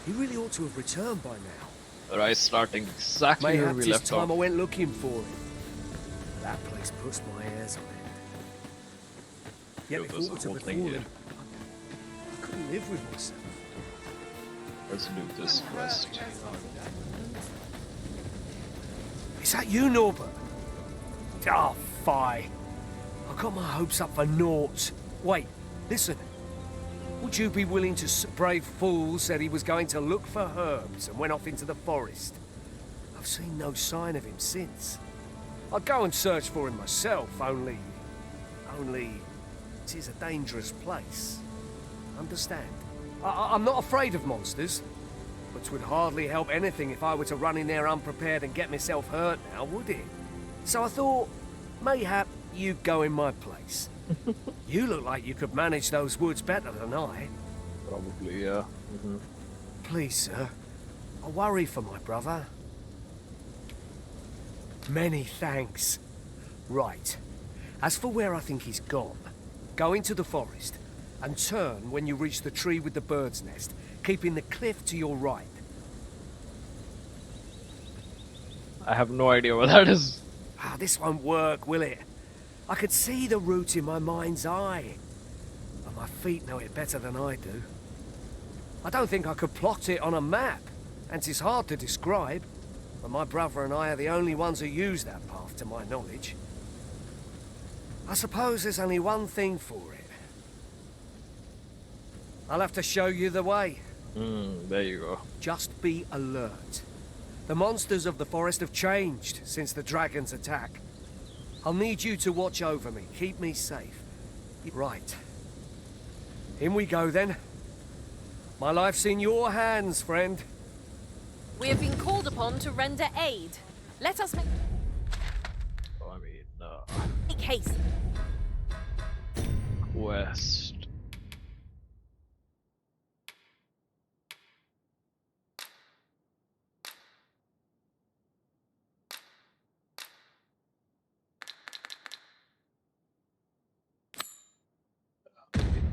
He really ought to have returned by now. Right, starting exactly where Mayhap we this left time off. I went looking for him. That place puts my hairs on end. Yet Yo, if there's all a was to whole thing befall here. him, I couldn't live with myself. Let's do this quest. Is that you, Norbert? Oh, fie. I got my hopes up for naught. Wait, listen. Would you be willing to brave fool said he was going to look for herbs and went off into the forest? I've seen no sign of him since. I'd go and search for him myself, only it is a dangerous place. Understand? I'm not afraid of monsters, but 'twould hardly help anything if I were to run in there unprepared and get myself hurt now, would it? So I thought, mayhap you'd go in my place. You look like you could manage those woods better than I. Probably, yeah. Please, sir. I worry for my brother. Many thanks. Right. As for where I think he's gone, go into the forest and turn when you reach the tree with the bird's nest, keeping the cliff to your right. I have no idea what that is. Ah, this won't work, will it? I could see the route in my mind's eye. But my feet know it better than I do. I don't think I could plot it on a map, and it's hard to describe. But my brother and I are the only ones who use that path, to my knowledge. I suppose there's only one thing for it. I'll have to show you the way. There you go. Just be alert. The monsters of the forest have changed since the dragon's attack. I'll need you to watch over me, keep me safe. Right. In we go then. My life's in your hands, friend. We have been called upon to render aid. Let us make I mean, haste. quest.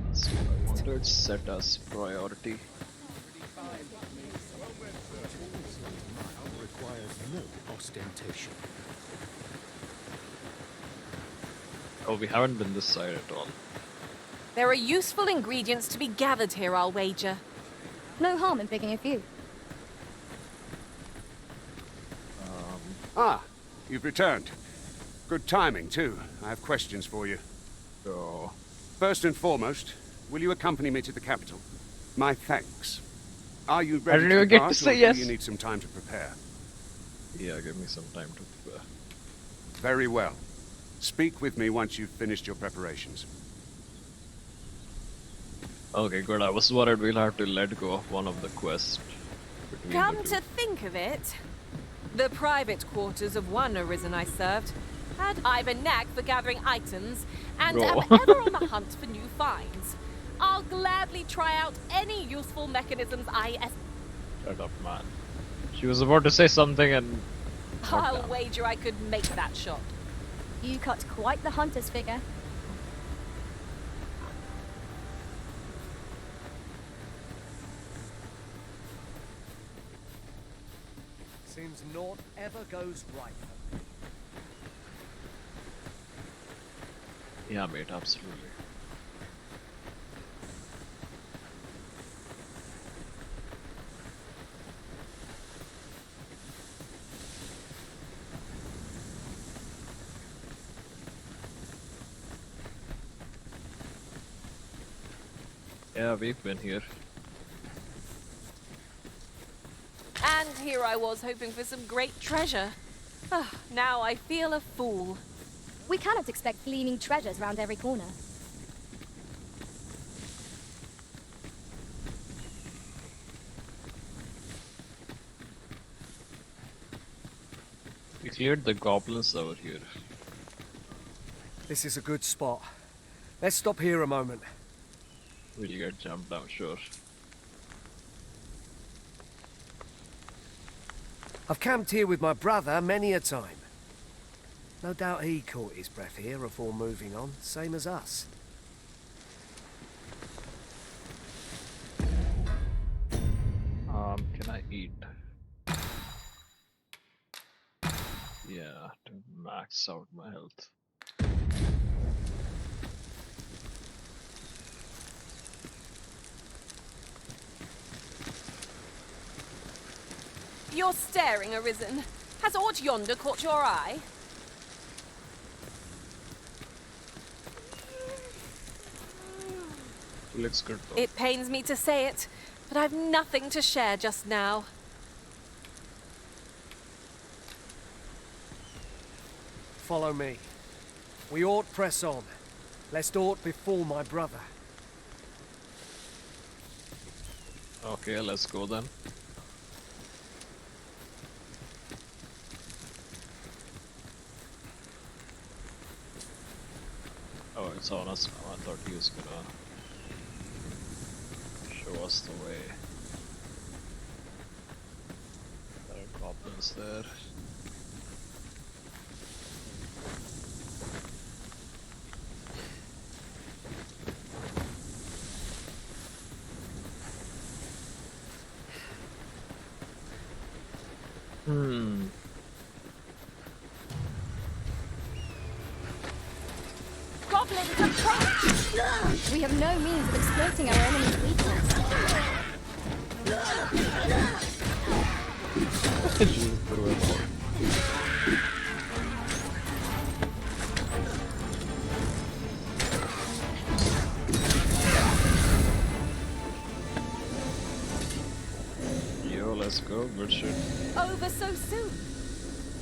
That's what I wanted. Set as priority. Requires no ostentation. Oh, we haven't been this side at all. There are useful ingredients to be gathered here, I'll wager. No harm in picking a few. Ah, you've returned. Good timing, too. I have questions for you. So, First and foremost, will you accompany me to the capital? My thanks. Are you I ready didn't to even get to depart, say or yes. do you need some time to prepare? yeah, give me some time to prepare. Very well. Speak with me once you've finished your preparations. Okay, good. I was worried we'll have to let go of one of the quests. between Come the two. to think of it, the private quarters of one Arisen I served had I've a knack for gathering items and Bro. am ever on the hunt for new finds. I'll gladly try out any useful mechanisms Shut up, man. She was about to say something and... I'll wager I could make that shot. You cut quite the hunter's figure. Seems naught ever goes right. Yeah, mate, absolutely. Yeah, we've been here. And here I was hoping for some great treasure. Ah, now I feel a fool. We cannot expect gleaming treasures round every corner. We cleared the goblins over here. This is a good spot. Let's stop here a moment. We'll get jumped, I'm sure. I've camped here with my brother many a time. No doubt he caught his breath here before moving on, same as us. eat. Yeah, to max out my health. You're staring, Arisen. Has aught yonder caught your eye? Looks good though. It pains me to say it, but I've nothing to share just now. Follow me. We ought press on, lest aught befall my brother. Okay, let's go then. Oh, it's on us now. I thought he was gonna show us the way. There are goblins there. Goblins approach! We have no means of exploiting our enemy's weakness. Yo, let's go. Good shit. Over so soon?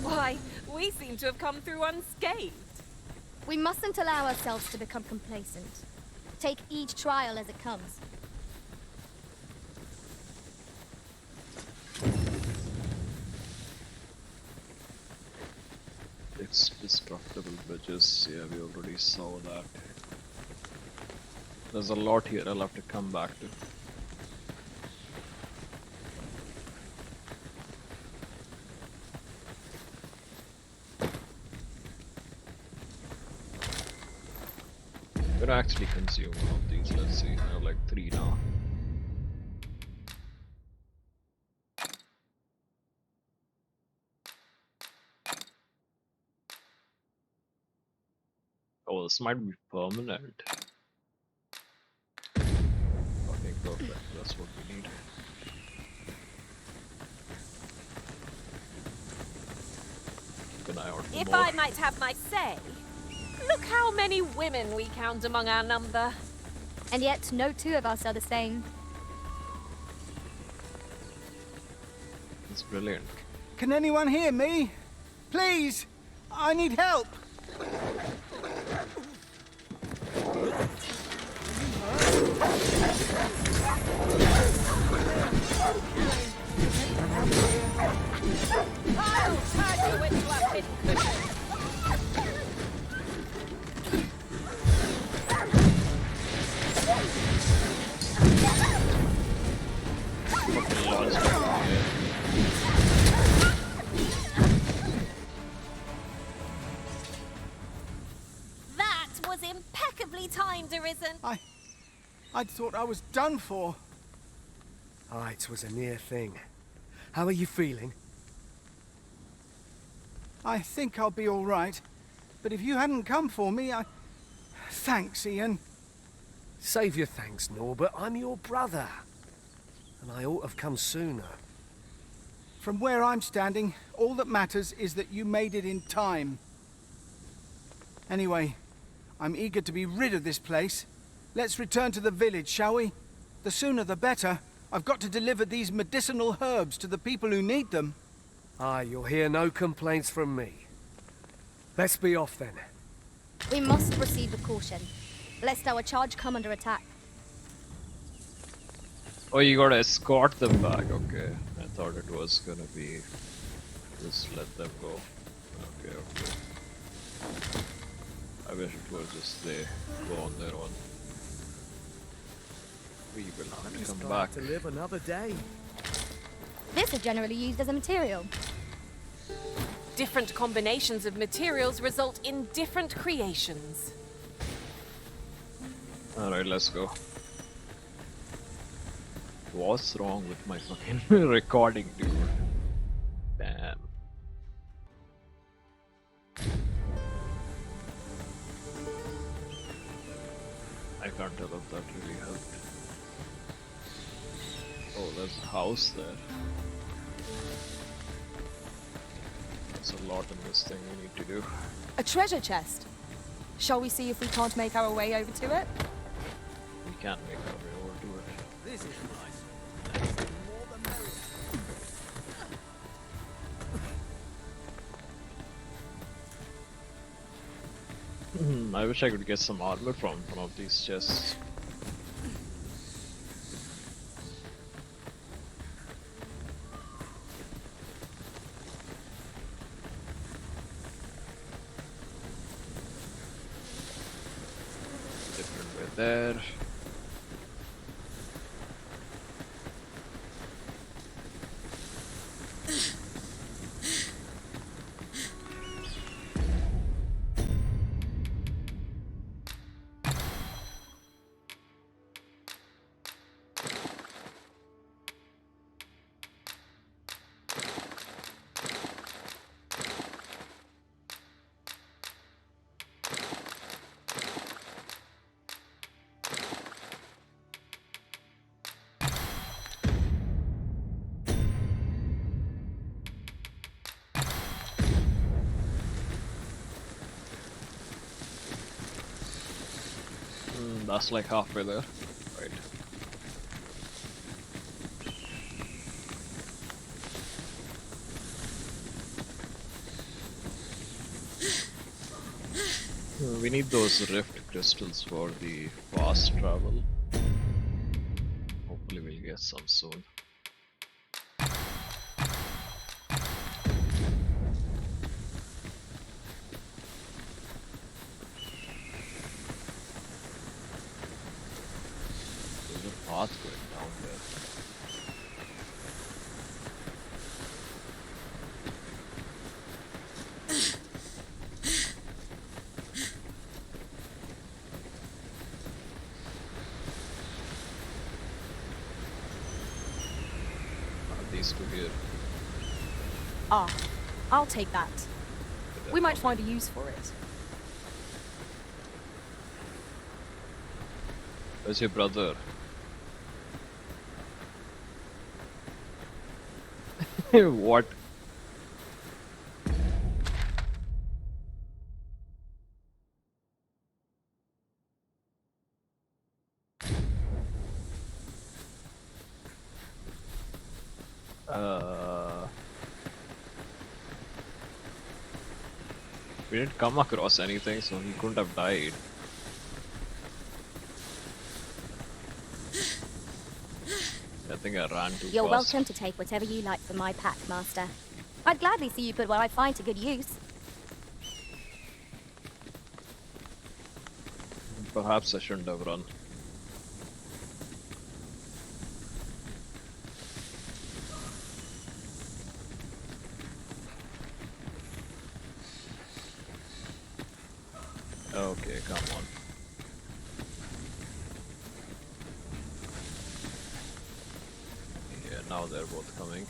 Why, we seem to have come through unscathed. We mustn't allow ourselves to become complacent. Take each trial as it comes. It's destructible bitches. Yeah, we already saw that. There's a lot here I'll have to come back to. I'm gonna actually consume one of these. Let's see. I have like 3 now. Oh, this might be permanent. Okay, perfect. That's what we need. Keep an eye out for If more. I might have my say, look how many women we count among our number. And yet, no two of us are the same. It's brilliant. Can anyone hear me? Please! I need help! I'll turn you into a pincushion. Fucking lots of people here. That was impeccably timed, Arisen. I'd thought I was done for. Ah, it was a near thing. How are you feeling? I think I'll be all right. But if you hadn't come for me, Thanks, Ian. Save your thanks, Norbert. I'm your brother. And I ought to have come sooner. From where I'm standing, all that matters is that you made it in time. Anyway, I'm eager to be rid of this place. Let's return to the village, shall we? The sooner the better. I've got to deliver these medicinal herbs to the people who need them. Ah, you'll hear no complaints from me. Let's be off then. We must proceed with caution, lest our charge come under attack. Oh, you gotta escort them back. Okay, I thought it was gonna be just let them go. Okay, okay. I wish it was just they go on their own. We will have to come back. To live another day. This is generally used as a material. Different combinations of materials result in different creations. Alright, let's go. What's wrong with my fucking recording, dude? Damn. I can't tell if that really helped. Oh, there's a house there. There's a lot in this thing we need to do. A treasure chest. Shall we see if we can't make our way over to it? We can't make our way over to it. This is nice. More the merrier. I wish I could get some armor from one of these chests. Different way there. That's like halfway there. Right. We need those rift crystals for the fast travel. Hopefully we'll get some soon. There's a path going down there. These two here. Ah, I'll take that. We might find a use for it. Where's your brother? What? We didn't come across anything, so he couldn't have died. I think I ran too You're fast. welcome to take whatever you like from my pack, Master. I'd gladly see you put what I find to good use. Perhaps I shouldn't have run. Okay, come on. Yeah, now they're both coming.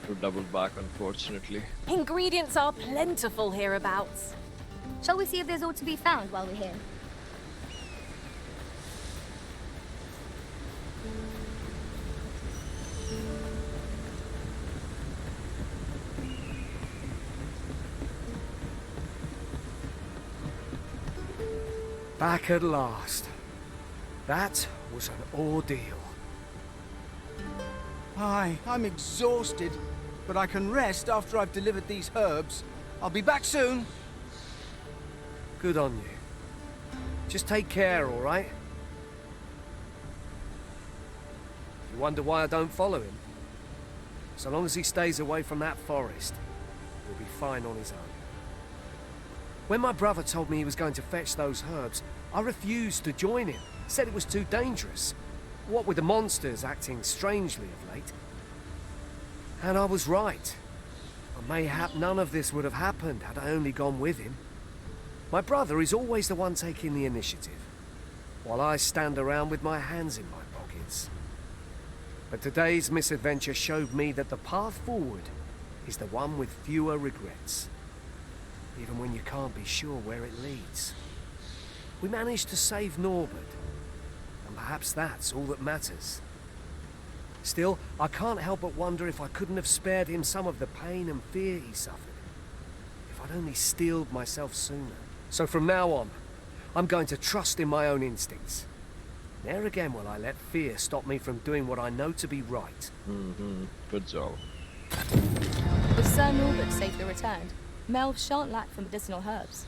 To double back, unfortunately. Ingredients are plentiful hereabouts. Shall we see if there's aught to be found while we're here? Back at last. That was an ordeal. Aye, I'm exhausted, but I can rest after I've delivered these herbs. I'll be back soon. Good on you. Just take care, all right? You wonder why I don't follow him? So long as he stays away from that forest, he'll be fine on his own. When my brother told me he was going to fetch those herbs, I refused to join him. Said it was too dangerous. What with the monsters acting strangely of late. And I was right. But mayhap none of this would have happened had I only gone with him. My brother is always the one taking the initiative, while I stand around with my hands in my pockets. But today's misadventure showed me that the path forward is the one with fewer regrets, even when you can't be sure where it leads. We managed to save Norbert, and perhaps that's all that matters. Still, I can't help but wonder if I couldn't have spared him some of the pain and fear he suffered. If I'd only steeled myself sooner. So from now on, I'm going to trust in my own instincts. Ne'er again will I let fear stop me from doing what I know to be right. Good job. With Sir Norbert safely returned, Melv shan't lack for medicinal herbs.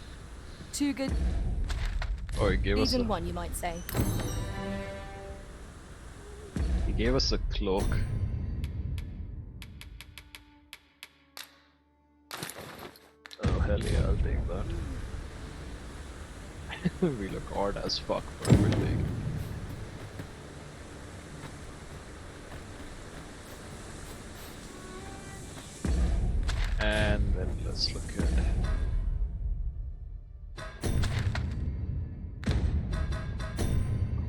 Too good, Oh, he gave us even a, one, you might say. he gave us a cloak. Oh hell yeah, I'll take that. We look odd as fuck for everything. And then let's look at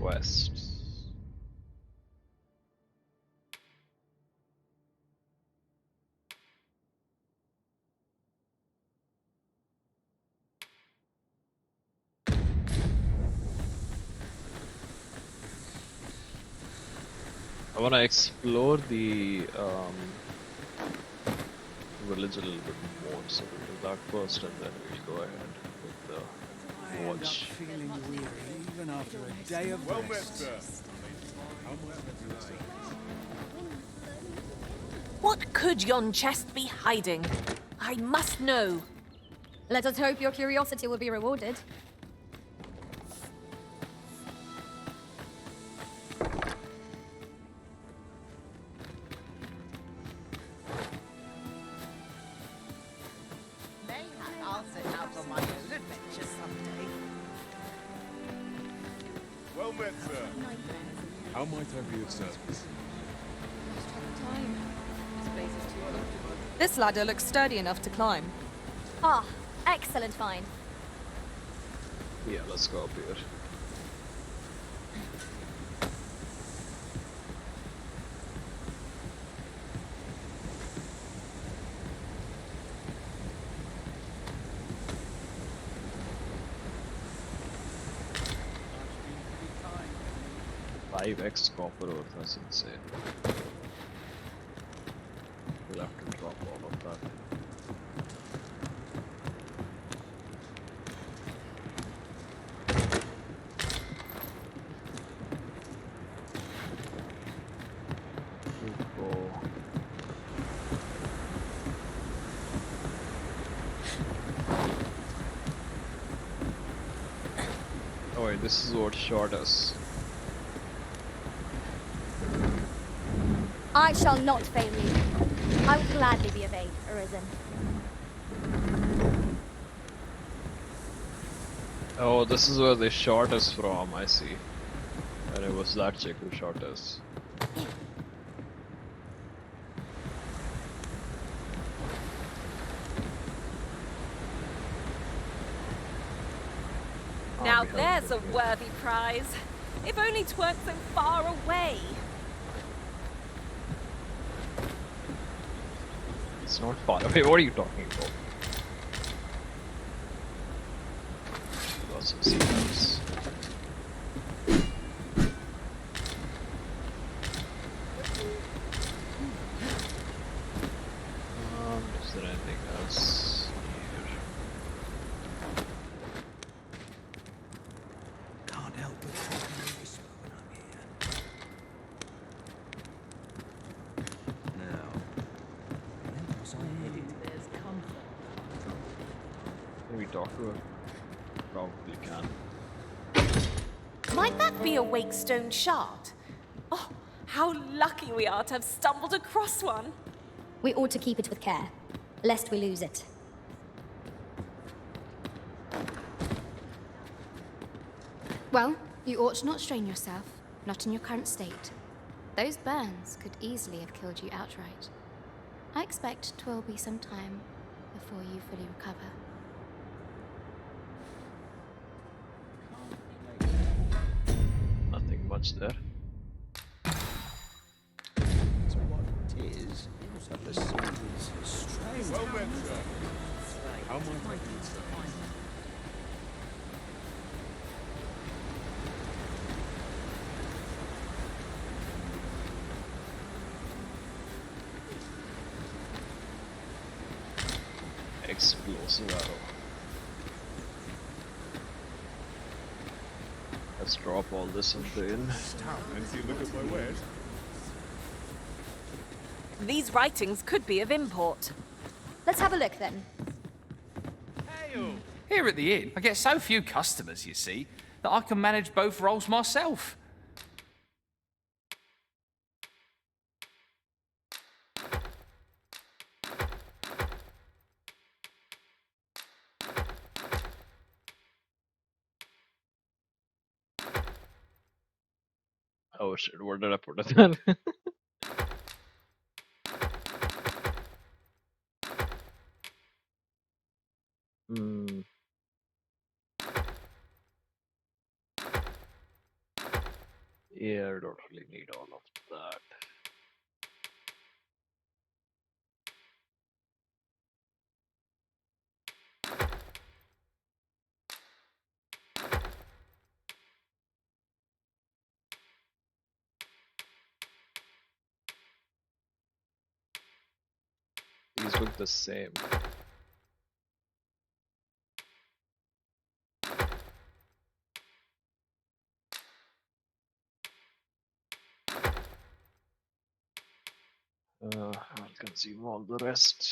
quests. I want to explore the village a little bit more, so we'll do that first and then we'll go ahead with the I end up watch. feeling weary even after a day of rest. What could yon chest be hiding? I must know. Let us hope your curiosity will be rewarded. I'll set out on my own adventure someday. Well met, sir. How might I be of service? This ladder looks sturdy enough to climb. Ah, excellent find. Yeah, let's go up here. Five X copper ore, that's insane. We'll have to drop all of that. We'll go. Oh wait, this is what shot us. I shall not fail you. I will gladly be of aid, Arisen. Oh, this is where they shot us from, I see. And it was that chick who shot us. Now there's a worthy prize. If only 'tweren't so far away. It's not far away, what are you talking about? Got some signals. Is there anything else here? Can't help but think of a whisper when I'm here. Now, where was I headed? There's comfort. Can we talk to her? Probably can. Might that be a Wakestone shard? Oh, how lucky we are to have stumbled across one. We ought to keep it with care, lest we lose it. Well, you ought to not strain yourself, not in your current state. Those burns could easily have killed you outright. I expect 'twill be some time before you fully recover. Nothing much there. So what it is that the sun is strange. Well met, sir. How might I do, sir? Explosive arrow. Let's drop all this in the inn. Fancy a look at my wares? These writings could be of import. Let's have a look then. Here at the inn, I get so few customers, you see, that I can manage both roles myself. Oh shit, where did I put it then? Hmm. Yeah, I don't really need all of that. These look the same. I'll consume all the rest.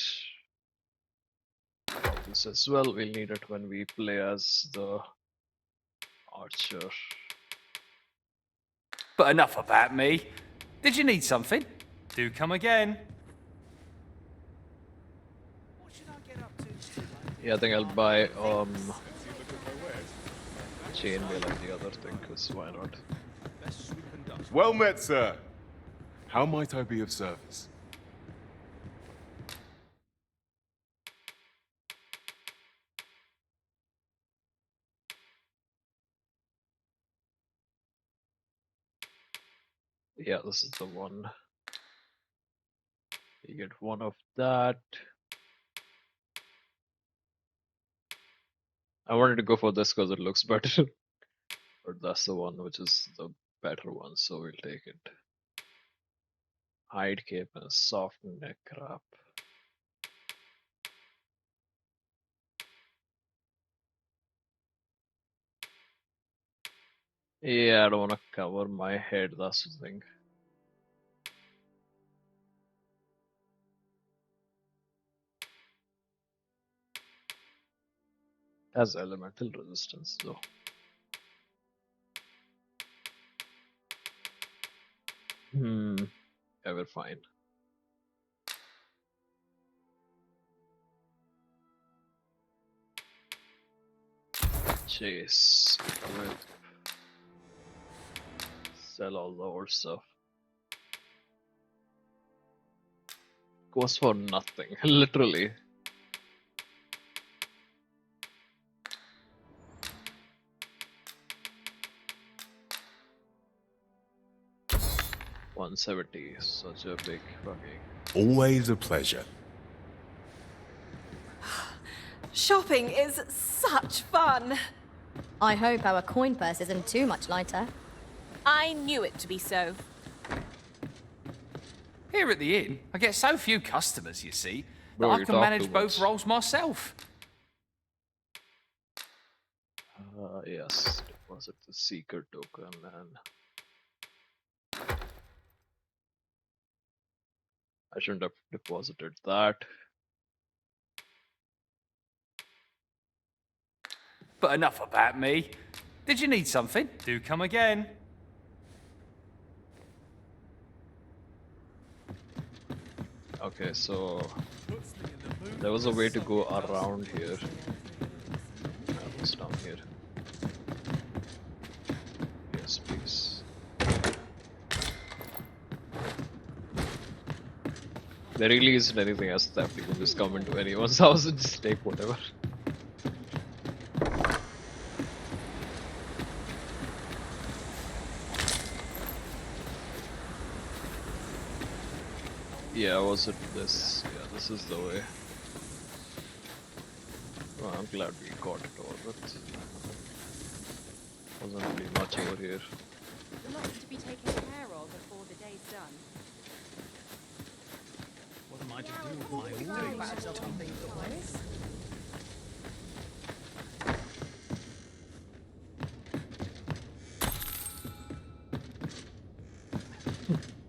This as well, we'll need it when we play as the archer. But enough about me. Did you need something? Do come again. Yeah, I think I'll buy chainmail and the other thing, cause why not? Well met, sir. How might I be of service? Yeah, this is the one. You get one of that. I wanted to go for this because it looks better. But that's the one which is the better one, so we'll take it. Hide cape and soft neck wrap. Yeah, I don't want to cover my head, that's the thing. Has elemental resistance though. Yeah, we're fine. Chase, equip, sell all the old stuff. Goes for nothing, literally. $170, such a big fucking. Always a pleasure. Shopping is such fun. I hope our coin purse isn't too much lighter. I knew it to be so. Here at the inn, I get so few customers, you see, that Bro, I you can talk manage too both much. roles myself. Yes, deposit the seeker token and I shouldn't have deposited that. But enough about me. Did you need something? Do come again. Okay, so there was a way to go around here. What's down here? Yes, please. There really isn't anything else theft. You can just come into anyone's house and just take whatever. Yeah, was it this? Yeah, this is the way. Oh, I'm glad we got it all, but wasn't really much over here. Lots to be taken care of before the day's done. What am I to do with my own?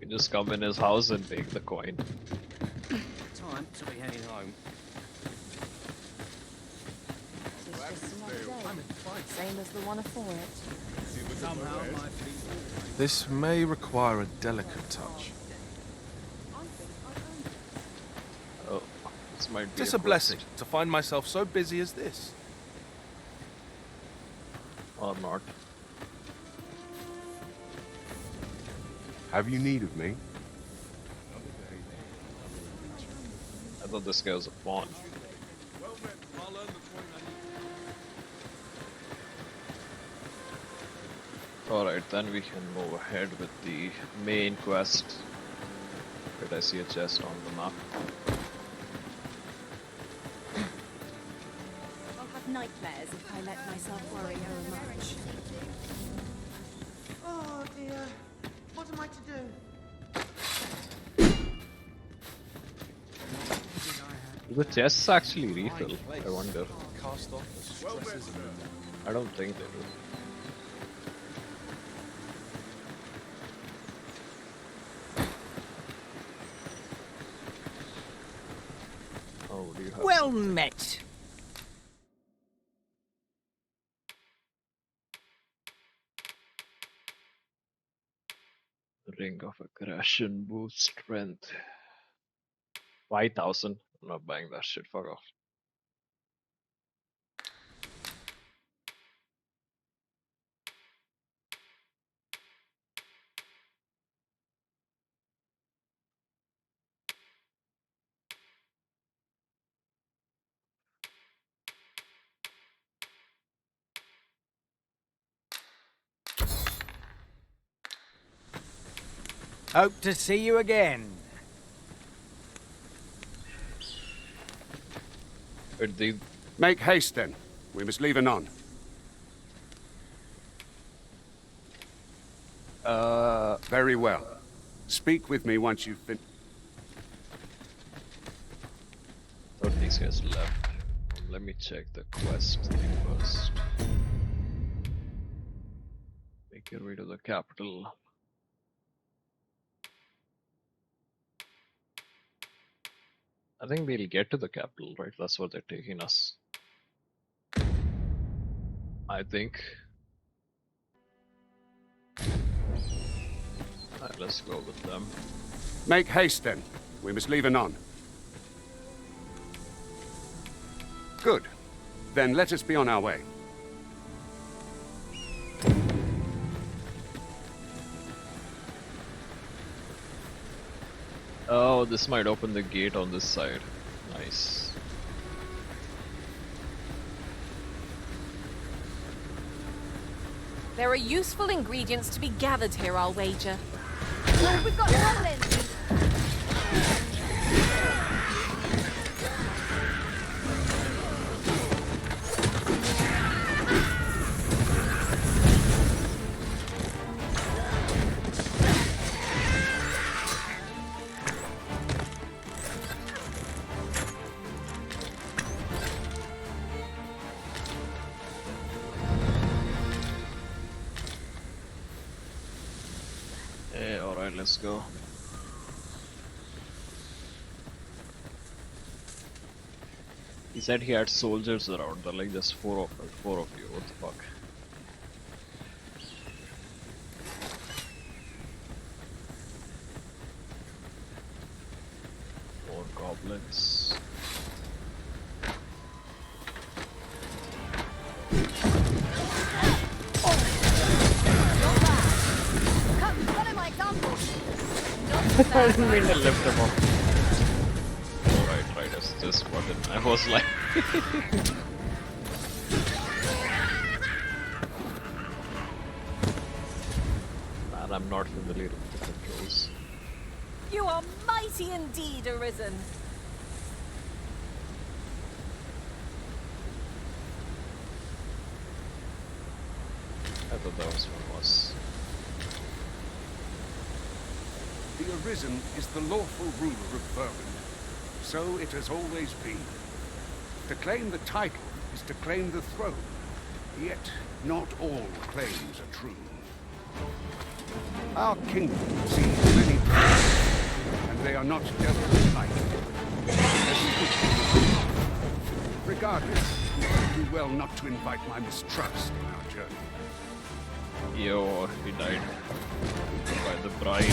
You can just come in his house and take the coin. Time to be heading home. Same as the one before it. Somehow my feet. This may require a delicate touch. Oh, this might be Tis a blessing to find myself so busy as this. or not. Have you need of me? I thought this guy was a pawn. Alright, then we can move ahead with the main quest. Did I see a chest on the map? I'll have nightmares if I let myself worry her much. Oh dear. What am I to do? Do the chests actually refill? I wonder. I don't think they do. Oh, do you have Well met. Ring of Aggression, boost strength. 5,000. I'm not buying that shit, fuck off. Hope to see you again. But they... Make haste then. We must leave anon. Very well. Speak with me once you've finished. Thought these guys left. Let me check the quest thing first. Make your way to the capital. I think we'll get to the capital, right? That's what they're taking us. I think. Alright, let's go with them. Make haste then. We must leave anon. Good. Then let us be on our way. Oh, this might open the gate on this side. Nice. There are useful ingredients to be gathered here, I'll wager. We've got goblins! Yeah, alright, let's go. He said he had soldiers around, there are like just four of you, what the fuck? didn't mean to lift him up. Right, it's this button. I was like... Man, I'm not familiar with the controls. You are mighty indeed, Arisen. I thought that was one of us. The Arisen is the lawful ruler of Vernworth. So it has always been. To claim the title is to claim the throne. Yet, not all claims are true. Our kingdom sees many threats, and they are not dealt with lightly. Regardless, we do well not to invite my mistrust in our journey. Yo, he died by the bride.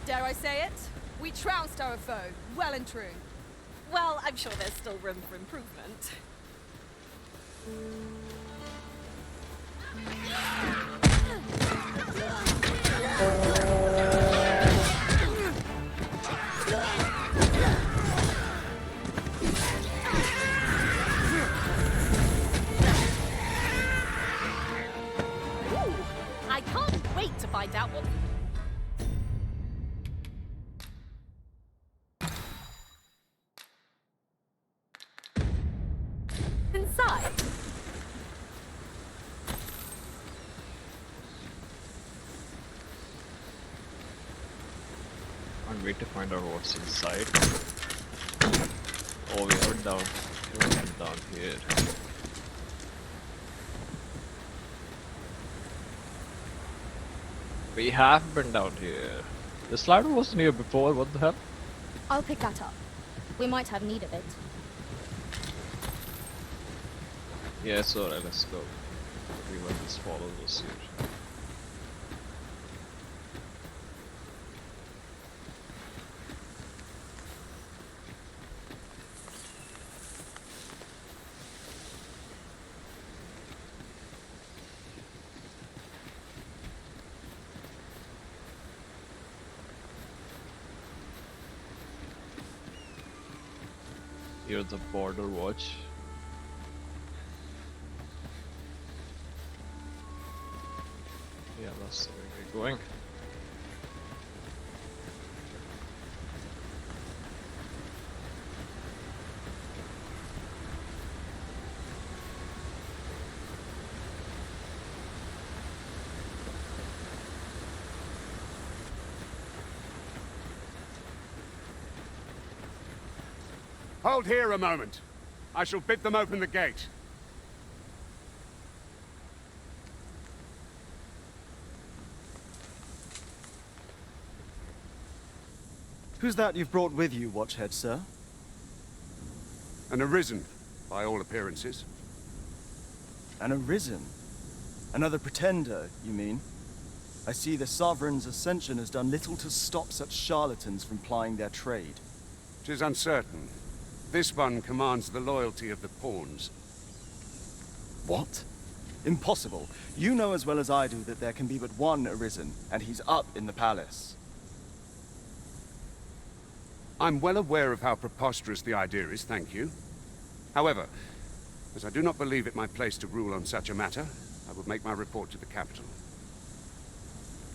Dare I say it? We trounced our foe, well and true. Well, I'm sure there's still room for improvement. Ooh, I can't wait to find out what... inside. Can't wait to find out what's inside. Oh, we are down. We're down here. We have been down here. The slider wasn't here before. What the hell? I'll pick that up. We might have need of it. Yeah, so let's go. We will just follow this here. Here's the border watch. Yeah, that's the way we're going. Hold here a moment. I shall bid them open the gate. Who's that you've brought with you, Watchhead, sir? An Arisen, by all appearances. An Arisen? Another pretender, you mean? I see the Sovereign's ascension has done little to stop such charlatans from plying their trade. 'Tis uncertain. This one commands the loyalty of the pawns. What? Impossible. You know as well as I do that there can be but one Arisen, and he's up in the palace. I'm well aware of how preposterous the idea is, thank you. However, as I do not believe it my place to rule on such a matter, I will make my report to the capital.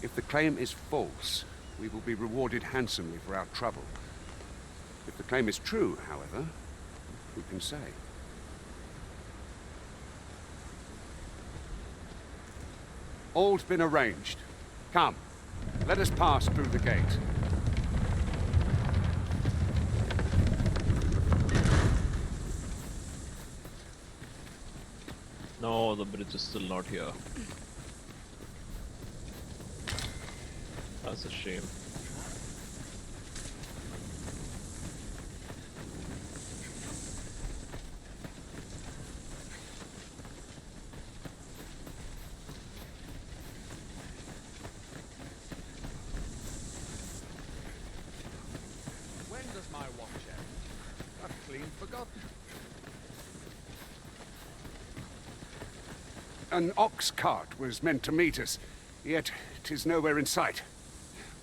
If the claim is false, we will be rewarded handsomely for our trouble. If the claim is true, however, who can say? All's been arranged. Come, let us pass through the gate. No, the bridge is still not here. That's a shame. When does my watch end? I've clean forgotten. An ox cart was meant to meet us, yet 'tis nowhere in sight.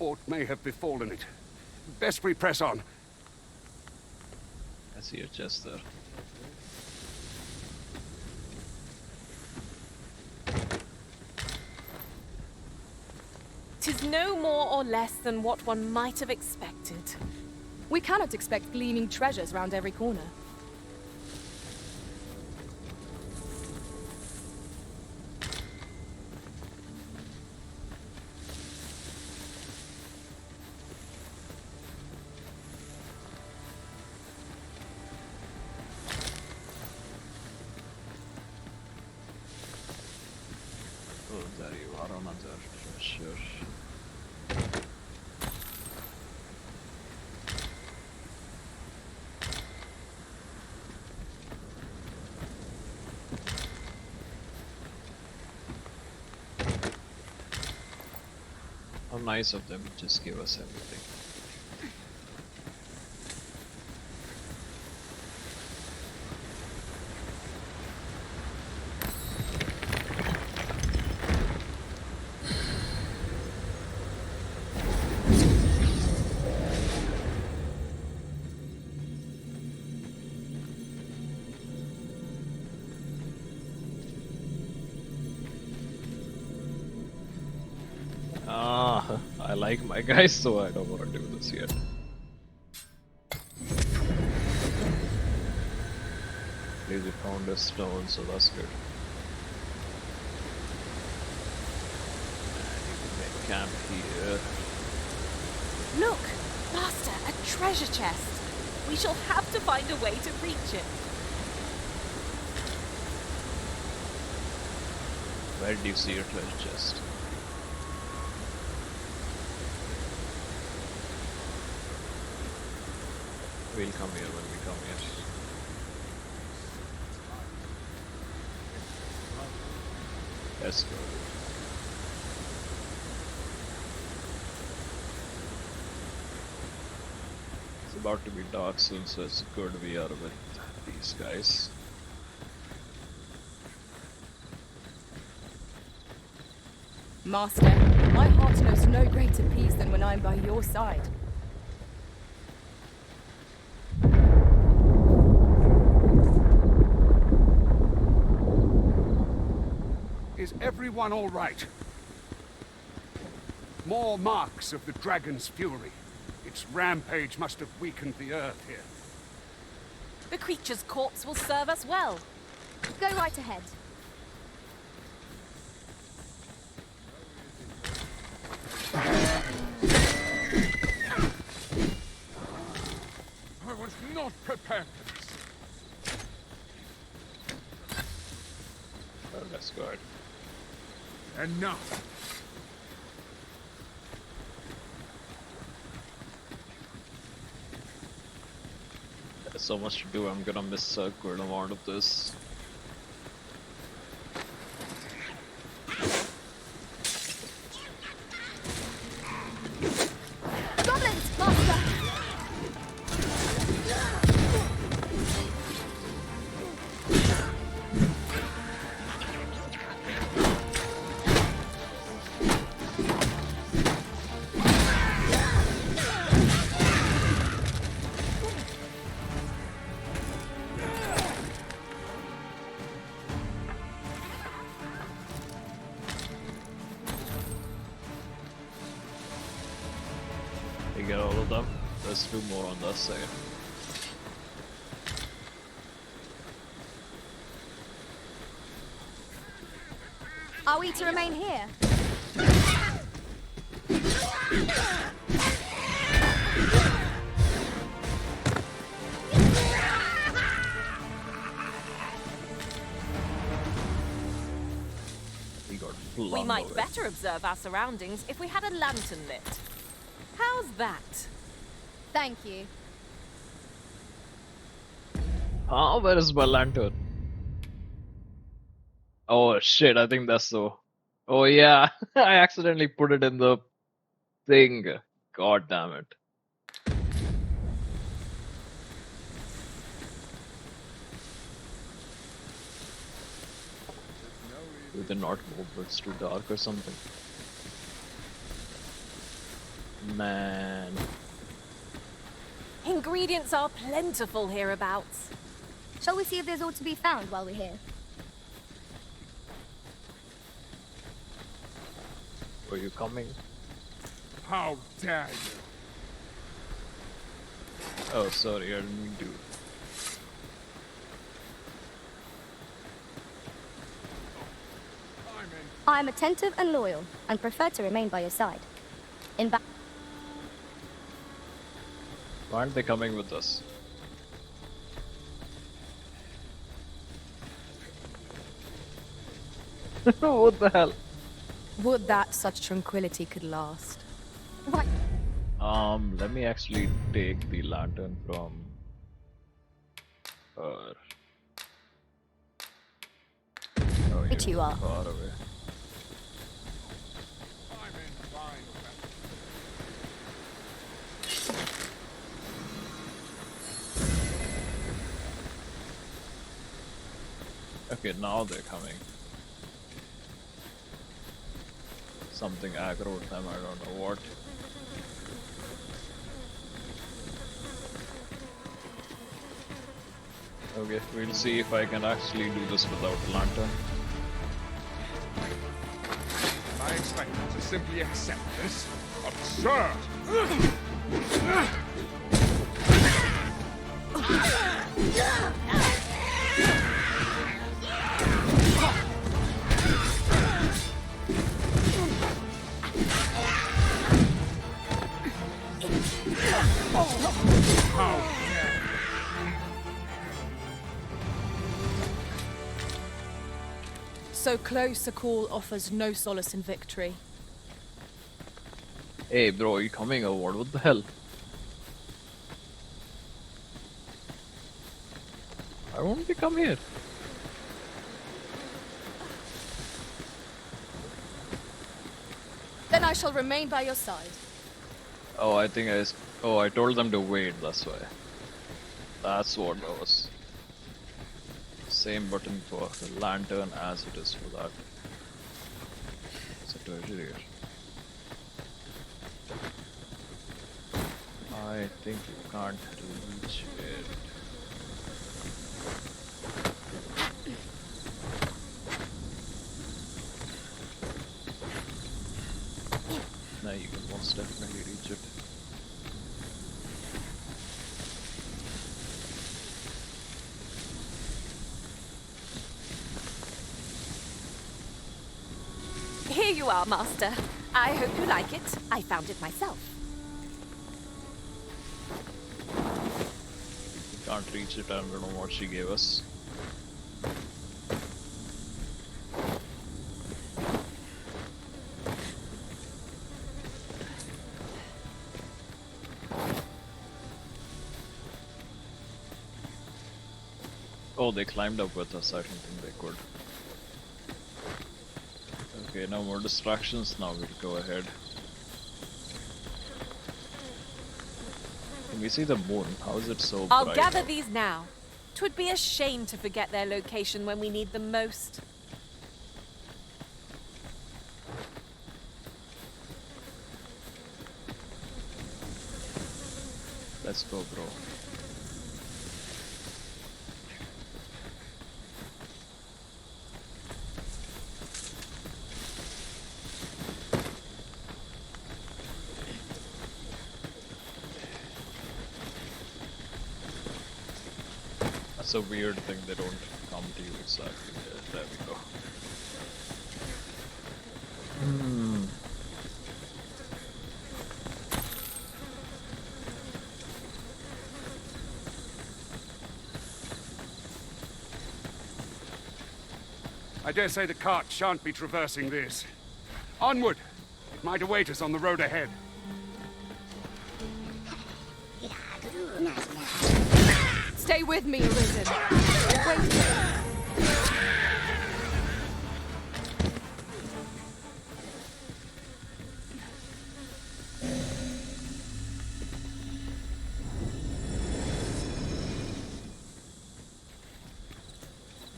Aught may have befallen it. Best we press on. I see a chest there. Tis no more or less than what one might have expected. We cannot expect gleaming treasures round every corner. Oh, there you are, another treasure. How nice of them to just give us everything. I like my guys, so I don't want to do this yet. We found a stone, so that's good. And you can make camp here. Look! Master, a treasure chest! We shall have to find a way to reach it. Where do you see your treasure chest? We'll come here when we come here. Let's go. It's about to be dark soon, so it's good we are with these guys. Master, my heart knows no greater peace than when I'm by your side. Is everyone all right? More marks of the dragon's fury. Its rampage must have weakened the earth here. The creature's corpse will serve us well. Go right ahead. I was not prepared for this. Oh, that's good. Enough. There's so much to do, I'm gonna miss a good amount of this. Goblins, master! You get all of them. Let's do more on that side. Are we to remain here? We got We flung might away. better observe our surroundings if we had a lantern lit. How's that? Thank you. Ah, where is my lantern? Oh shit, I think that's so. Oh yeah, I accidentally put it in the thing. God damn it. No Do they not move? It's too dark or something. Man. Ingredients are plentiful hereabouts. Shall we see if there's aught to be found while we're here? Are you coming? How dare you? Oh, sorry, I didn't mean to. I'm attentive and loyal, and prefer to remain by your side. Why aren't they coming with us? What the hell? Would that such tranquility could last. What? Let me actually take the lantern from her. Oh, It you are. Far away. Okay, now they're coming. Something aggro with them, I don't know what. Okay, we'll see if I can actually do this without the lantern. I expect you to simply accept this. Absurd! So close a call offers no solace in victory. Hey bro, are you coming or what? What the hell? Why won't they come here? Then I shall remain by your side. Oh, I think I told them to wait, that's why. That's what it was. Same button for the lantern as it is for that. It's a treasure here. I think you can't reach it. Now you can most definitely reach it. Here you are, Master. I hope you like it. I found it myself. You can't reach it, I don't know what she gave us. Oh, they climbed up with us, I don't think they could. Okay, no more distractions, now we'll go ahead. Can we see the moon? How is it so I'll bright? gather these now. 'Twould be a shame to forget their location when we need them most. Let's go, bro. That's a weird thing, they don't come to you exactly. There we go. I dare say the cart shan't be traversing this. Onward! It might await us on the road ahead. Stay with me, Arisen. Wait.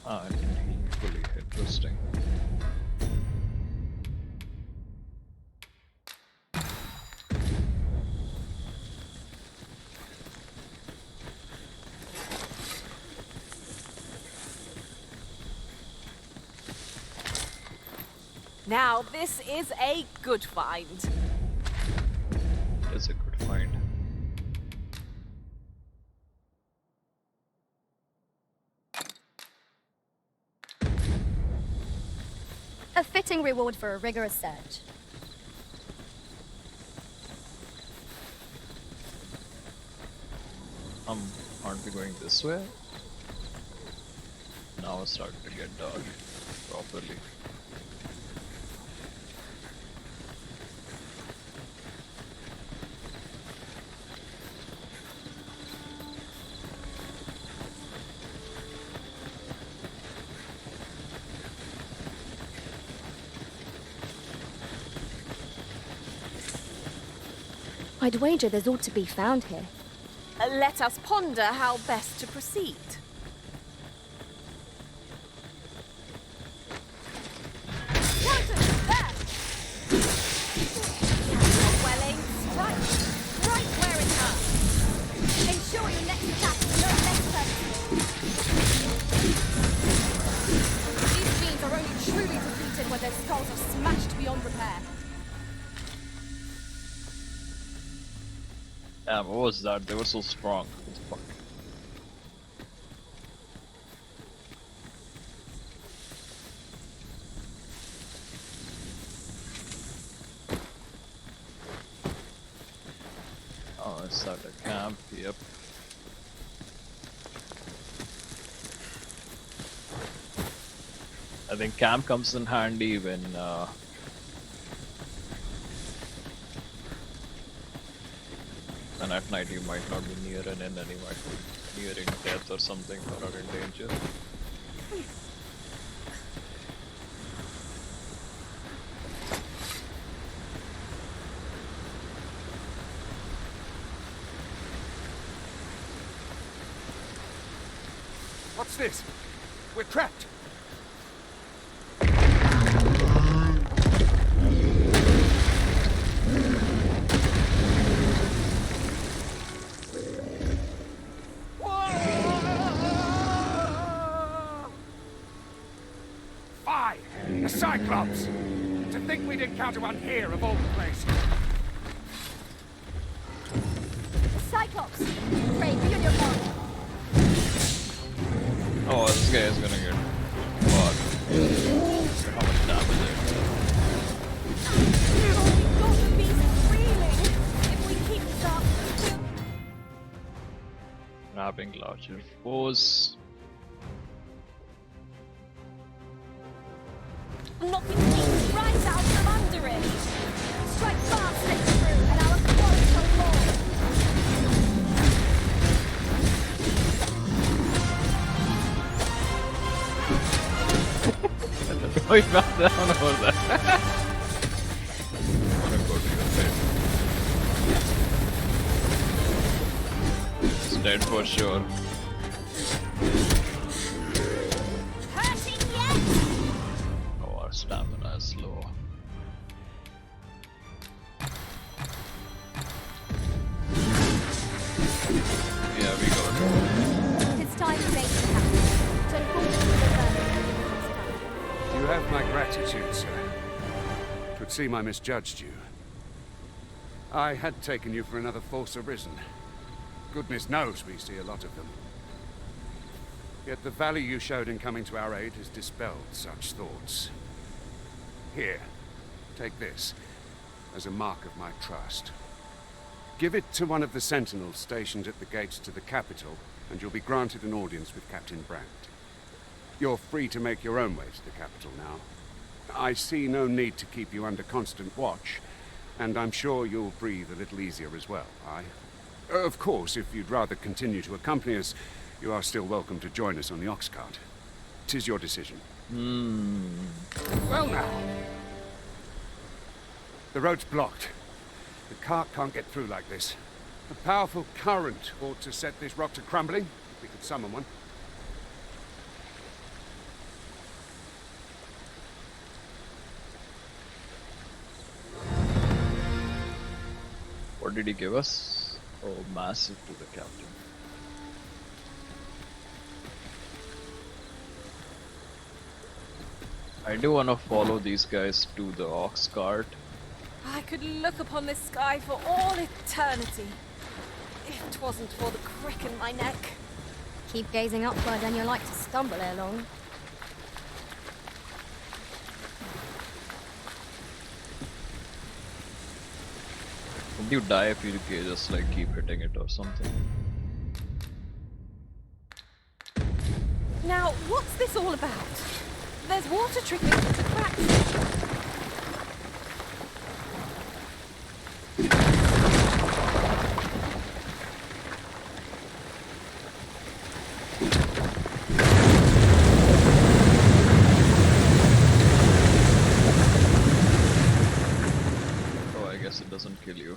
Ah, equally interesting. Now, this is a good find. It's a good find. A fitting reward for a rigorous search. Aren't we going this way? Now it's starting to get dark properly. I'd wager there's ought to be found here. Let us ponder how best to proceed. Well aimed strike, right where it hurts. Ensure your next attack is no less purposeful. These fiends are only truly defeated when their skulls are smashed beyond repair. Damn, what was that? They were so strong. Fuck. Oh, is that a camp? Yep. I think camp comes in handy when and at night you might not be near an inn and you might be nearing death or something or are in danger. What's this? We're trapped. A Cyclops! To think we'd encounter one here of all places. A Cyclops! Ray, be on your guard. Oh, this guy is gonna get fucked. How much damage there? We've got the beast reeling. If we keep this up, Grabbing larger foes. knocking things right out from under it. Strike fast and through, and our quarry shall fall. We fell down over there. Wanna go to your bed. It's dead for sure. Hurting yet? Oh, our stamina is low. Yeah, we got it. It's time to make the captain. To inform you of the You have my gratitude, sir. Could seem I misjudged you. I had taken you for another false Arisen. Goodness knows we see a lot of them. Yet the value you showed in coming to our aid has dispelled such thoughts. Here, take this, as a mark of my trust. Give it to one of the sentinels stationed at the gates to the capital, and you'll be granted an audience with Captain Brandt. You're free to make your own way to the capital now. I see no need to keep you under constant watch, and I'm sure you'll breathe a little easier as well, aye? Of course, if you'd rather continue to accompany us, you are still welcome to join us on the ox cart. 'Tis your decision. Well now. The road's blocked. The cart can't get through like this. A powerful current ought to set this rock to crumbling, if we could summon one. What did he give us? Oh, massive to the captain. I do want to follow these guys to the ox cart. I could look upon this sky for all eternity, if it wasn't for the crick in my neck. Keep gazing upward and you'll like to stumble ere long. Would you die if you just like keep hitting it or something? Now, what's this all about? There's water trickling through the cracks. Oh, I guess it doesn't kill you.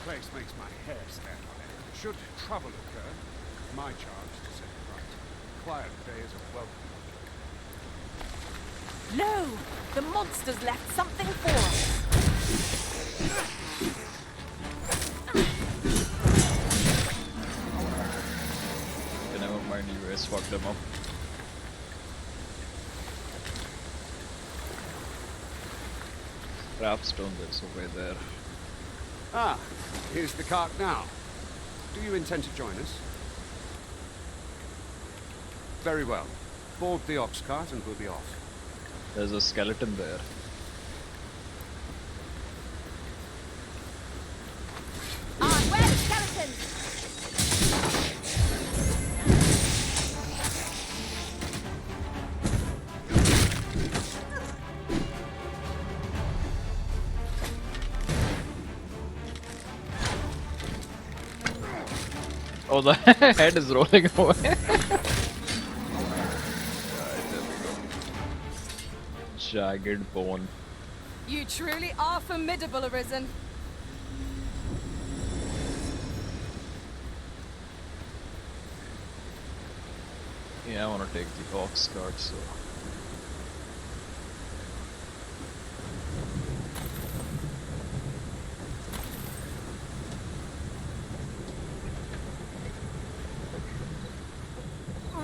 Place makes my hair stand on end. Should trouble occur, my charge to set it right. Quiet day is a welcome. No! The monster's left something for us. Okay, never mind, you guys fucked them up. Crapstone that's over there. Ah, here's the cart now. Do you intend to join us? Very well. Board the ox cart and we'll be off. There's a skeleton there. Where are the skeletons? Oh, the head is rolling away. Right, there we go. Jagged bone. You truly are formidable, Arisen. Yeah, I want to take the ox cart, so.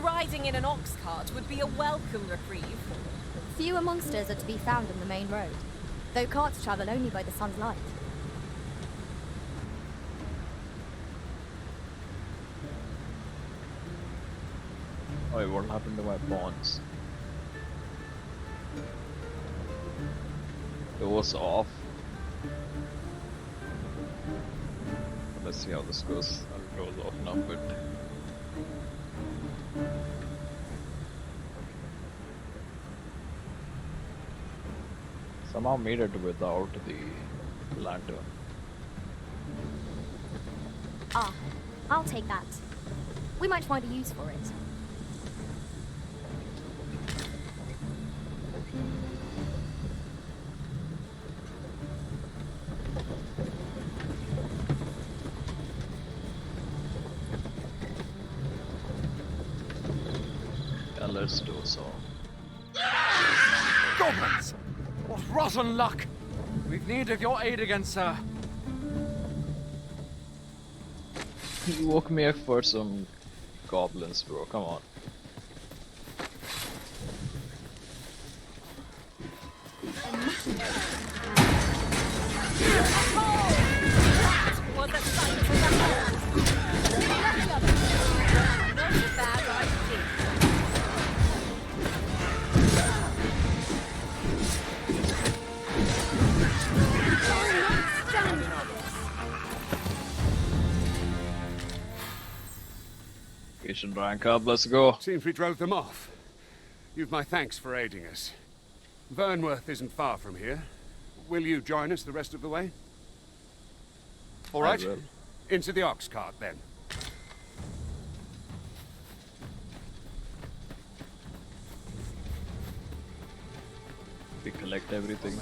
Riding in an ox cart would be a welcome reprieve. Fewer monsters are to be found on the main road, though carts travel only by the sun's light. Oh, what happened to my pawns? Doors off. Let's see how this goes. I'll close off now, but. Somehow made it without the lantern. Ah, I'll take that. We might find a use for it. Yeah, let's do so. Goblins! What rotten luck! We've need of your aid again, sir. You woke me up for some goblins, bro. Come on. Vocation rank up, let's go. Seems we drove them off. You've my thanks for aiding us. Vernworth isn't far from here. Will you join us the rest of the way? All right. I will. Into the ox cart then. We collect everything.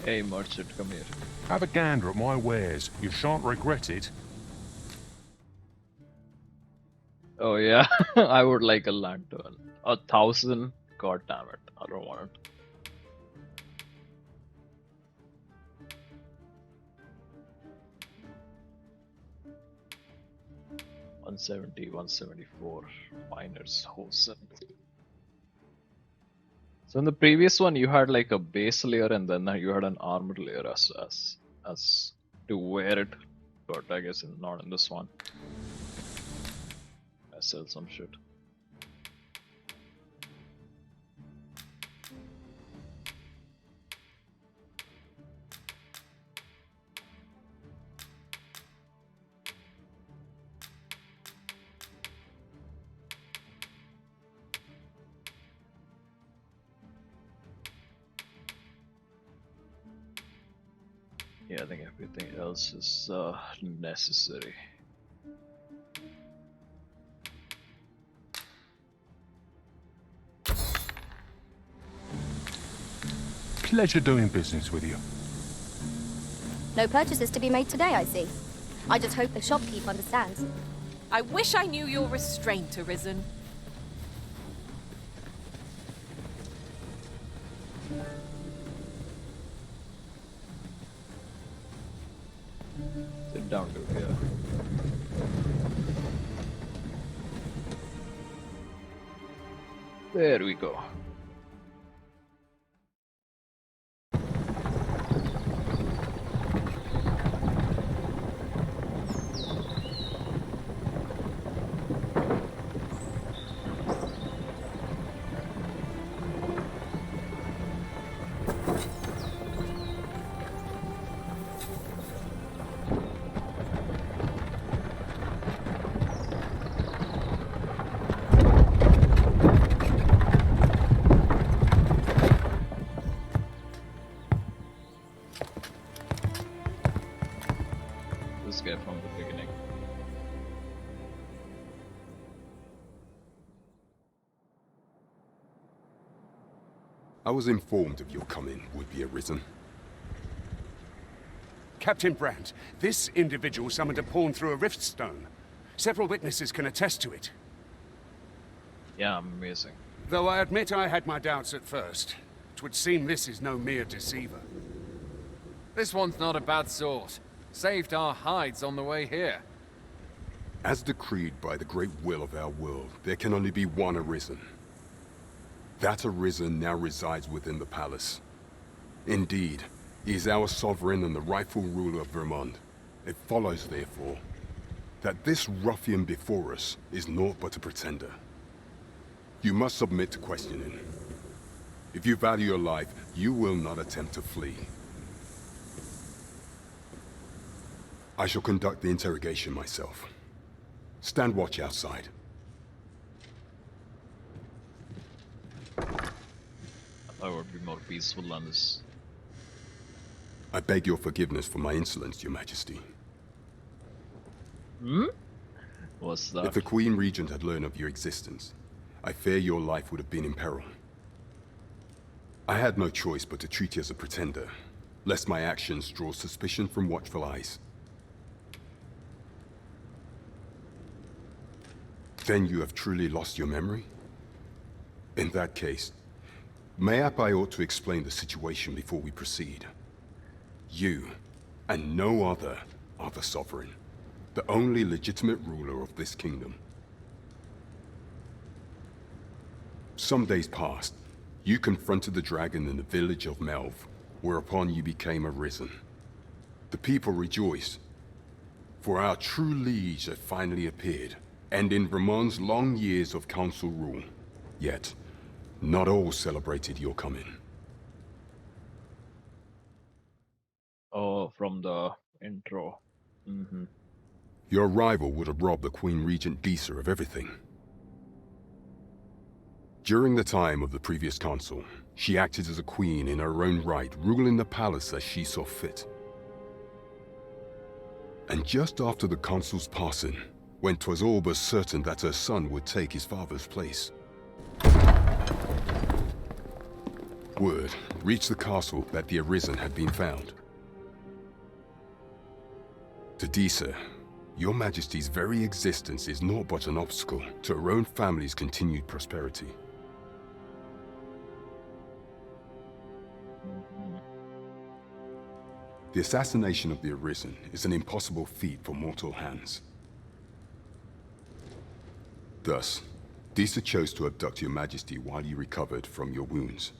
Hey merchant, come here. Have a gander at my wares. You shan't regret it. Oh yeah, I would like a lantern. 1,000. God damn it, I don't want it. $170, $174. Miners Hosen. So in the previous one, you had like a base layer and then you had an armor layer as to wear it, but I guess not in this one. I sell some shit. Yeah, I think everything else is necessary. Pleasure doing business with you. No purchases to be made today, I see. I just hope the shopkeep understands. I wish I knew your restraint, Arisen. Sit down, dude, here. There we go. This guy from the beginning. I was informed of your coming, would-be Arisen. Captain Brandt, this individual summoned a pawn through a rift stone. Several witnesses can attest to it. Yeah, amazing. Though I admit I had my doubts at first. It would seem this is no mere deceiver. This one's not a bad sort. Saved our hides on the way here. As decreed by the great will of our world, there can only be one Arisen. That Arisen now resides within the palace. Indeed, he is our sovereign and the rightful ruler of Vermont. It follows, therefore, that this ruffian before us is naught but a pretender. You must submit to questioning. If you value your life, you will not attempt to flee. I shall conduct the interrogation myself. Stand watch outside. I thought it would be more peaceful on this. I beg your forgiveness for my insolence, Your Majesty. Hmm? What's that? If the Queen Regent had learned of your existence, I fear your life would have been in peril. I had no choice but to treat you as a pretender, lest my actions draw suspicion from watchful eyes. Then you have truly lost your memory? In that case, mayhap I ought to explain the situation before we proceed. You, and no other, are the sovereign, the only legitimate ruler of this kingdom. Some days past, you confronted the dragon in the village of Melv, whereupon you became Arisen. The people rejoiced, for our true liege had finally appeared, ending Vermont's long years of council rule. Yet, not all celebrated your coming. Oh, from the intro. Mm-hmm. Your arrival would have robbed the Queen Regent Disa of everything. During the time of the previous council, she acted as a queen in her own right, ruling the palace as she saw fit. And just after the council's passing, when 'twas all but certain that her son would take his father's place, word reached the castle that the Arisen had been found. To Disa, Your Majesty's very existence is naught but an obstacle to our own family's continued prosperity. The assassination of the Arisen is an impossible feat for mortal hands. Thus, Disa chose to abduct your Majesty while you recovered from your wounds,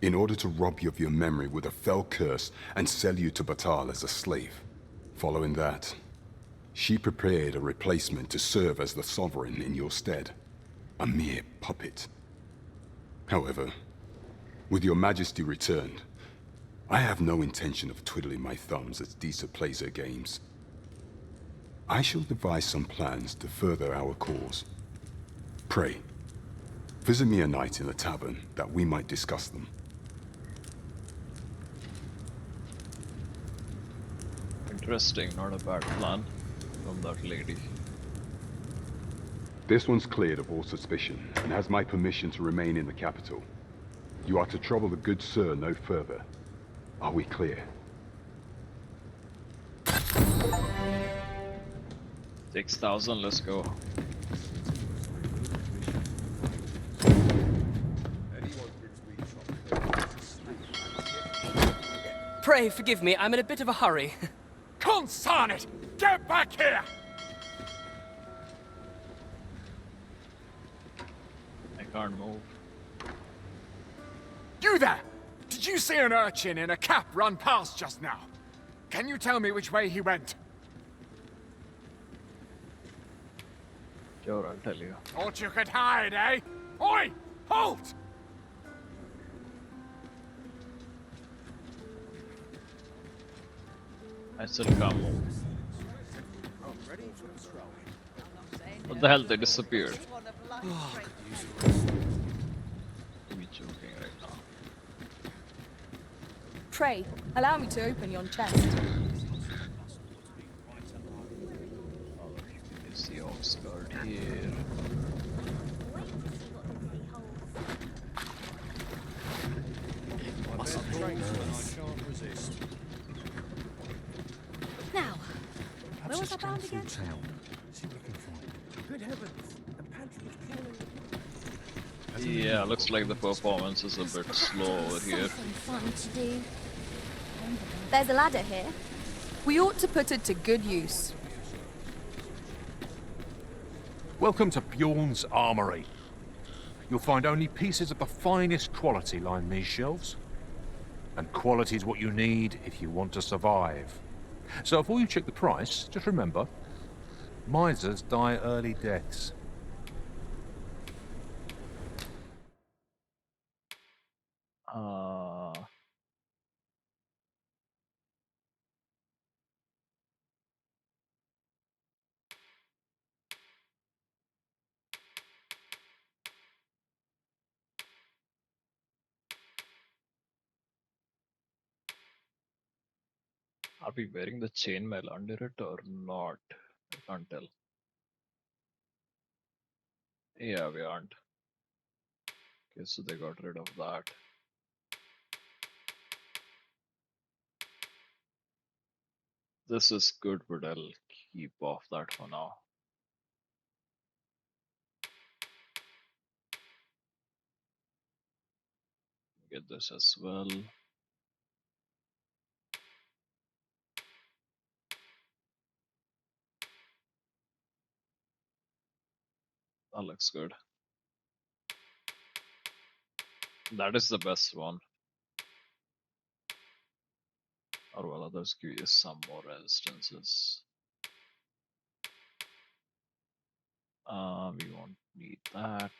in order to rob you of your memory with a fell curse and sell you to Batal as a slave. Following that, she prepared a replacement to serve as the Sovereign in your stead, a mere puppet. However, with your Majesty returned, I have no intention of twiddling my thumbs as Disa plays her games. I shall devise some plans to further our cause. Pray, visit me a night in the tavern that we might discuss them. Interesting, not a bad plan from that lady. This one's cleared of all suspicion and has my permission to remain in the capital. You are to trouble the good sir no further. Are we clear? 6,000, let's go. Pray forgive me, I'm in a bit of a hurry. Consign it! Get back here! I can't move. You there! Did you see an urchin in a cap run past just now? Can you tell me which way he went? Sure, I'll tell you. Thought you could hide, eh? Oi! Halt! I still can't move. What the hell? They disappeared. Me joking right now. Pray, allow me to open yon chest. Is the ox guard here? Now, where was I bound again? Good heavens, the pantry is killing. Yeah, looks like the performance is a bit slow over here. Something fun to do. There's a ladder here. We ought to put it to good use. Welcome to Bjorn's Armory. You'll find only pieces of the finest quality line these shelves. And quality is what you need if you want to survive. So before you check the price, just remember, misers die early deaths. Are we wearing the chainmail under it or not? I can't tell. Yeah, we aren't. Okay, so they got rid of that. This is good, but I'll keep off that for now. Get this as well. That looks good. That is the best one. Or will others give you some more resistances? We won't need that.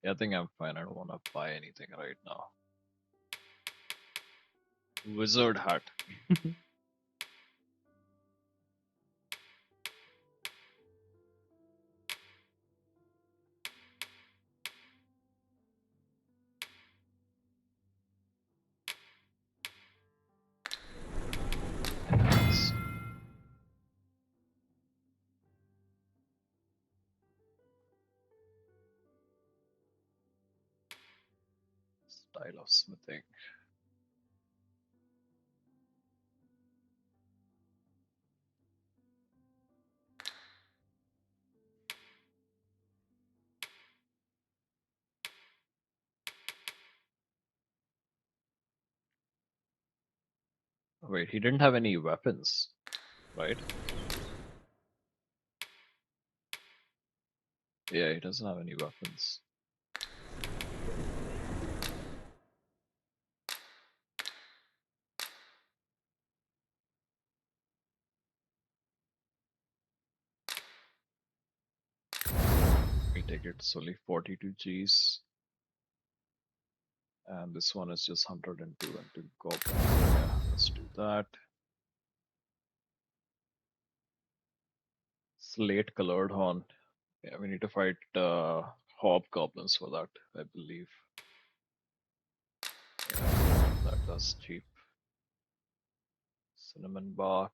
Yeah, I think I'm fine. I don't want to buy anything right now. Wizard hat. Nice. style of smithing. Wait, he didn't have any weapons, right? Yeah, he doesn't have any weapons. We take it, it's only 42 Gs. And this one is just 102 and to go. Yeah, let's do that. Slate colored horn. Yeah, we need to fight hobgoblins for that, I believe. Yeah, that's cheap. Cinnamon bark.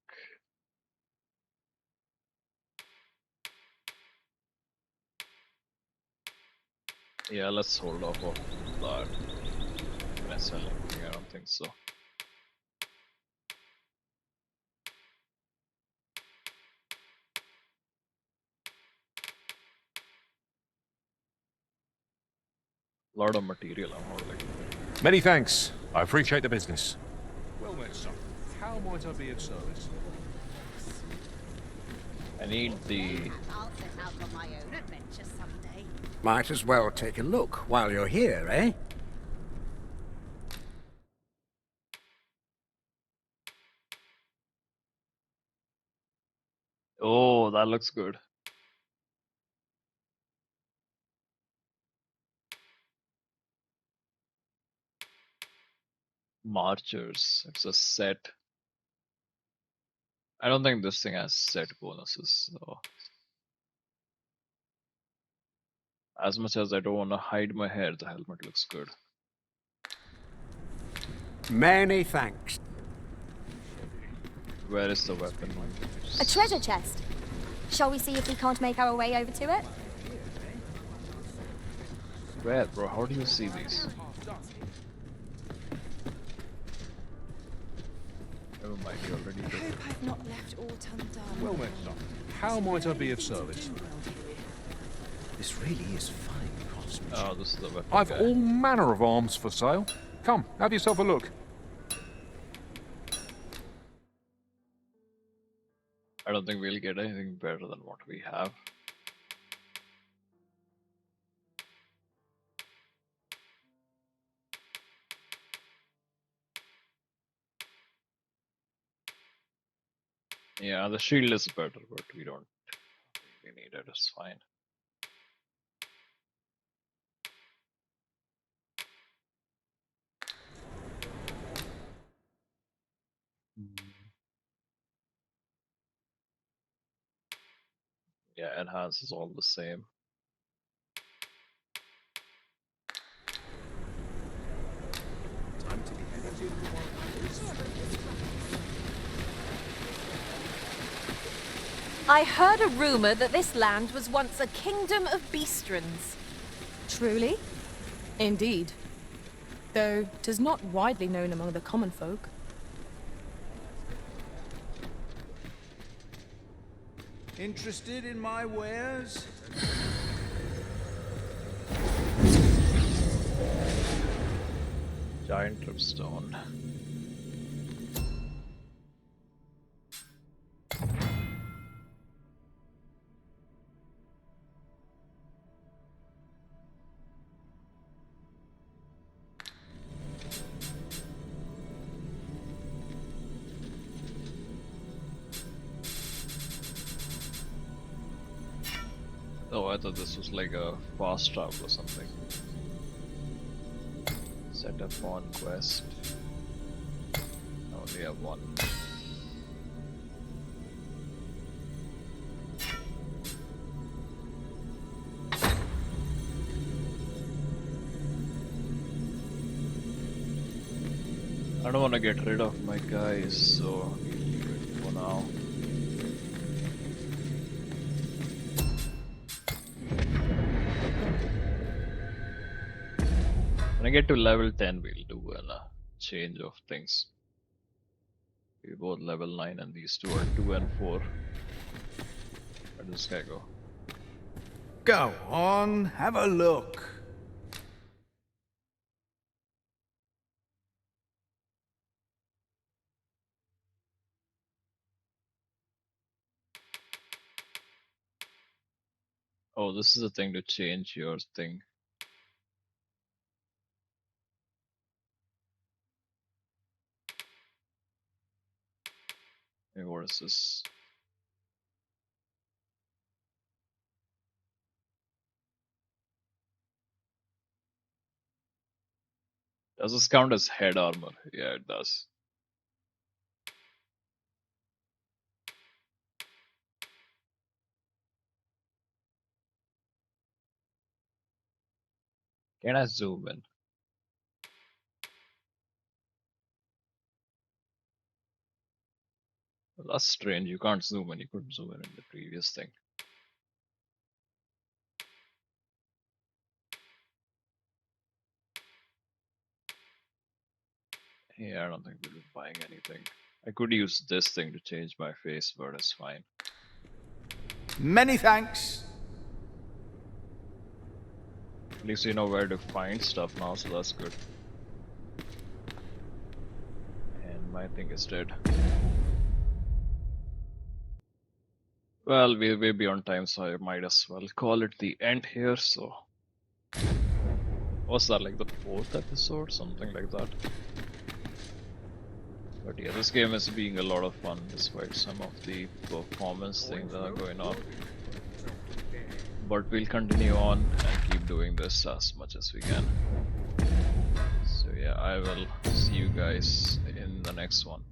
Yeah, let's hold off of that. Can I sell anything? I don't think so. Lot of material I'm holding. Many thanks. I appreciate the business. Well met, son. How might I be of service? I need the... I'll set out on my own adventure someday. Might as well take a look while you're here, eh? Oh, that looks good. Marchers. It's a set. I don't think this thing has set bonuses, so. As much as I don't want to hide my hair, the helmet looks good. Many thanks. Where is the weapon? A treasure chest. Shall we see if we can't make our way over to it? Where, bro? How do you see these? Never mind, you already did. Hope I've not left aught undone. Well met, son. How might I be of service? This really is fine craftsmanship. Oh, this is the weapon. I've guy. all manner of arms for sale. Come, have yourself a look. I don't think we'll get anything better than what we have. Yeah, the shield is better, but we don't really need it. It's fine. Yeah, enhance is all the same. I heard a rumor that this land was once a kingdom of beastrons. Truly? Indeed. Though 'tis not widely known among the common folk. Interested in my wares? Giant dripstone. Oh, I thought this was like a fast travel or something. Set up on quest. I only have one. I don't want to get rid of my guys, so I'll leave it for now. When I get to level 10, we'll do a change of things. We both level 9 and these two are 2 and 4. Where does this guy go? Go on, have a look. Oh, this is a thing to change your thing. Hey, what is this? Does this count as head armor? Yeah, it does. Can I zoom in? Well, that's strange. You can't zoom in. You couldn't zoom in the previous thing. Yeah, I don't think we'll be buying anything. I could use this thing to change my face, but it's fine. Many thanks. At least you know where to find stuff now, so that's good. And my thing is dead. Well, we're way beyond time, so I might as well call it the end here, so... Was that like the 4th episode? Something like that. But yeah, this game is being a lot of fun despite some of the performance things that are going on. But we'll continue on and keep doing this as much as we can. So yeah, I will see you guys in the next one.